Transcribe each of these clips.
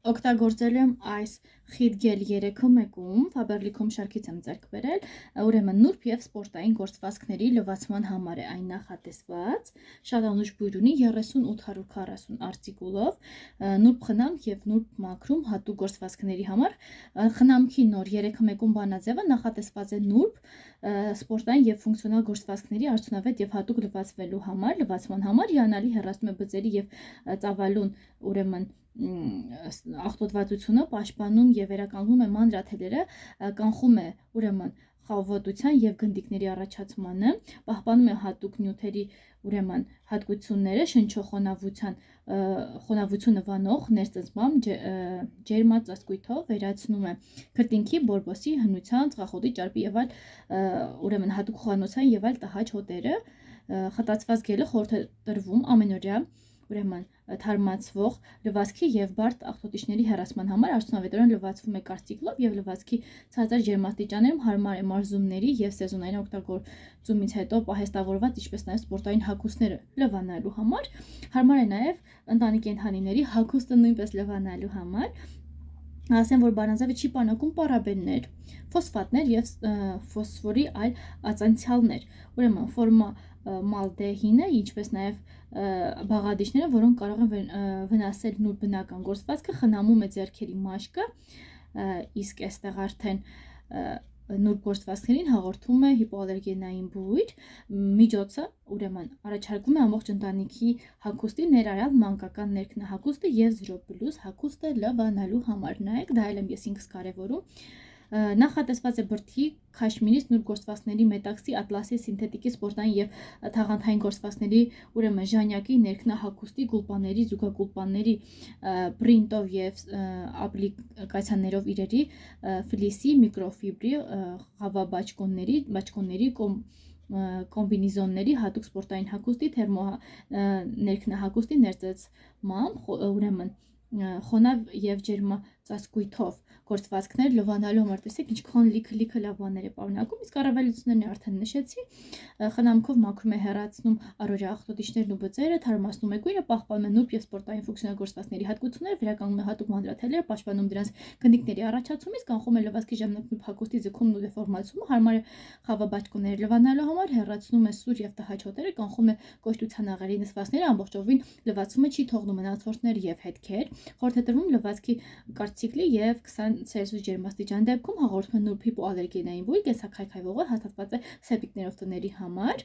Օգտագործել եմ այս խիտ գել 3-ում, Faberlic-ում շարքից եմ ձեռք բերել, ուրեմն նուրբ եւ սպորտային գործվածքների լվացման համար է այն նախատեսված, շատ անուշ բույր ունի 3840 արտիկուլով, նուրբ խնամք եւ նուրբ մաքրում հատուկ գործվածքների համար, խնամքի նոր 3-ում բանաձևը նախատեսված է նուրբ, սպորտային եւ ֆունկցիոնալ գործվածքների արդյունավետ եւ հատուկ լվացման համար հիանալի հեռացնում է բծերի եւ ծավալուն, ուրեմն աղտոտվածությունը պաշտպանում եւ վերականգնում է մանրաթելերը, կանխում է ուրեմն խավոտության եւ գնդիկների առաջացմանը, պահպանում է հատուկ նյութերի ուրեմն հատկությունները, խոնավությունը վանող ներծծմամբ ջերմածածկույթով վերացնում է քրտինքի, բորբոսի, հնության, ծխախոտի, ճարպի եւ այլ ուրեմն հատուկ խոհանոցային եւ այլ տհաճ հոտերը, խտացված գելը խորհուրդ է տրվում ամենօրյա ուրեմն թարմացվող լվացքի եւ բարդ աղտոտիչների հեռացման համար արդյունավետորեն լվացվում է կարծիքլով եւ լվացքի ցածր ջերմաստիճաններում հարմար է մարզումների եւ սեզոնային օգտագործումից հետո պահեստավորված, ինչպես նաեւ սպորտային հագուստները լվանալու համար, հարմար է նաեւ ընտանի կենդանիների հագուստը նույնպես լվանալու համար։ Ասեմ, որ բանաձևը չի պանակում պարաբեններ, ֆոսֆատներ եւ ֆոսֆորի այլ ածանցյալներ, ուրեմն ֆորմալդեհինը, ինչպես նաեւ բաղադրիչները, որոնք կարող են վնասել նուրբ բնական գործվածքը, խնամում է ձեռքերի մաշկը, իսկ այստեղ արդեն նուրբ գործվածքներին հաղորդում է հիպոալերգենային բույր, միջոցը ուրեմն առաջարկում է ամբողջ ընտանիքի հագուստի ներառյալ մանկական ներքնահագուստը եւ 0+ հագուստը լվանալու համար։ Նայեք, դա էլ եմ ես ինքս կարևորում։ Նախատեսված է բրդի, քաշմիրից, նուրբ գործվածքների, մետաքսի, ատլասի, սինթետիկի, սպորտային եւ թաղանթային գործվածքների, ուրեմն ժանյակի, ներքնահագուստի, գուլպաների, զուգագուլպաների, պրինտով եւ ապլիկացիաներով իրերի, ֆլիսի, միկրոֆիբրի, խավաբաճկոնների, կոմբինիզոնների, հատուկ սպորտային հագուստի, ներքնահագուստի ներծծմամբ, ուրեմն խոնավ եւ ջերմածածկույթով գործվածքներ լվանալու համար, տեսեք ինչքան լիքը լավ բաներ է պարունակում, իսկ առավելություններն արդեն նշեցի, խնամքով մաքրում է հեռացնում առօրյա աղտոտիչներն ու բծերը, թարմացնում է գույնը, պահպանում է նուրբ եւ սպորտային ֆունկցիոնալ գործվածքների հատկությունները, վերականգնում է հատուկ մանրաթելերը, պաշտպանում դրանց գնդիկների առաջացումից, կանխում է լվացքի ժամանակ նուրբ հագուստի ձգումն ու դեֆորմացումը, հարմար է խավաբաճկոնները լվանալու համար, հեռացնում է սուր եւ տհաճ հոտերը, կանխում է կոշտության աղերի նսվածքները, ամբողջովին լվացումը չի թողնում մնացորդներ եւ հետքեր, խորհուրդ է տրվում լվացքի կարծիքլի եւ 20 Celsius ջերմաստիճան դեպքում հաղորդում է նուրբ հիպոալերգենային բույր, կենսաքայքայվողը հաստատված է սեպտիկներով տների համար,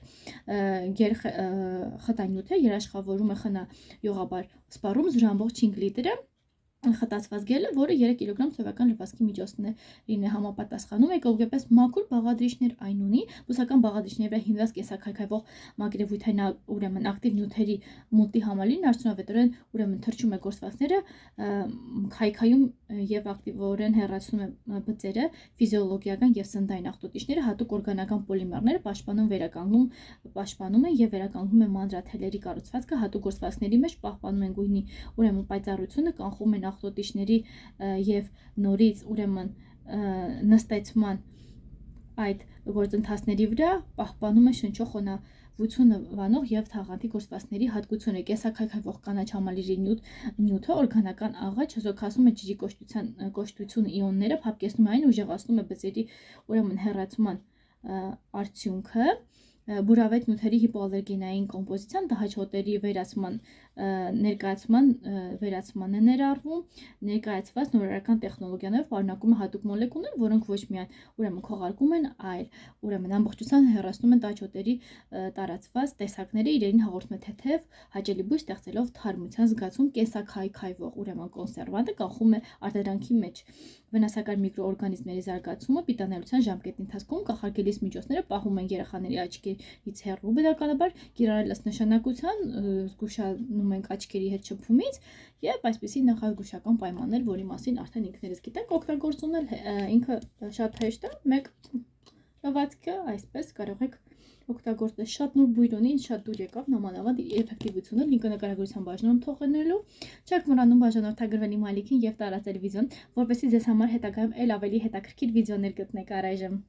խտանյութ է, երաշխավորում է խնայողաբար սպառում 0.5 լիտրը, խտացված գելը, որը 3 կգ սովետական լվացքի միջոցներին է համապատասխանում, էկոլոգիապես մաքուր բաղադրիչներ այն ունի, բուսական բաղադրիչների վրա հիմնված կենսաքայքայվող մակերևույթային ուրեմն ակտիվ նյութերի մուլտի համալիրն արդյունավետորեն ուրեմն թրջում է գործվածքները, քայքայում եւ ակտիվորեն հեռացնում է բծերը, ֆիզիոլոգիական եւ սննդային աղտոտիչները, հատուկ օրգանական պոլիմերները պաշտպանում են եւ վերականգնում են մանրաթելերի կառուցվածքը, հատուկ գործվածքների մեջ պահպանում են գույնի ուրեմն պայծառությունը, կանխում են աղտոտիչների եւ նորից ուրեմն նստեցման այդ գործընթացների վրա, պահպանում է շնչող խոնավությունը վանող եւ թաղանթի գործվածքների հատկությունը, կենսաքայքայվող կանաչ համալիրի նյութը, օրգանական աղաչ, հզորացնում է ջրի կոշտությունը իոնները, փափկեցնում է այն, ուժեղացնում է բծերի ուրեմն հեռացման արդյունքը, բուրավետ նյութերի հիպոալերգենային կոմպոզիցիան, տհաճ հոտերի վերացման է ներառվում, ներկայացված նորարարական տեխնոլոգիաներով պարունակում է հատուկ մոլեկուլներ, որոնք ոչ միայն ուրեմն քողարկում են, այլ ուրեմն ամբողջությամբ հեռացնում են տաճ հոտերի տարածված տեսակները, իրերին հաղորդում է թեթև, հաճելի բույր ստեղծելով թարմության զգացում, կենսաքայքայվող ուրեմն կոնսերվանտը կանխում է արտադրանքի մեջ վնասակար միկրոօրգանիզմների զարգացումը, պիտանելիության ժամկետի ընթացքում կախարկելիս միջոցները պահում են երեխաների աչքերից հեռու, բնականաբար կիրառել ըստ նշանակության, զգուշանում ենք աչքերի հետ շփումից եւ այսպիսի նախազգուշական պայմաններ, որի մասին արդեն ինքներս գիտենք, օգտագործումն ինքը շատ հեշտ է, մեկ լվացքը այսպես կարող եք օգտագործել, շատ նուրբ բույր ունի, շատ դուր եկավ, նամանավանդ էֆեկտիվությունը, լինքը նկարագրության բաժանում թողնելու, չեք մոռանում բաժանորդագրվել իմ ալիքին եւ տարածել վիդեոն, որպեսզի ձեզ համար հետագայում ել ավելի հետաքրքիր վիդեոներ գտնեք առայժմ։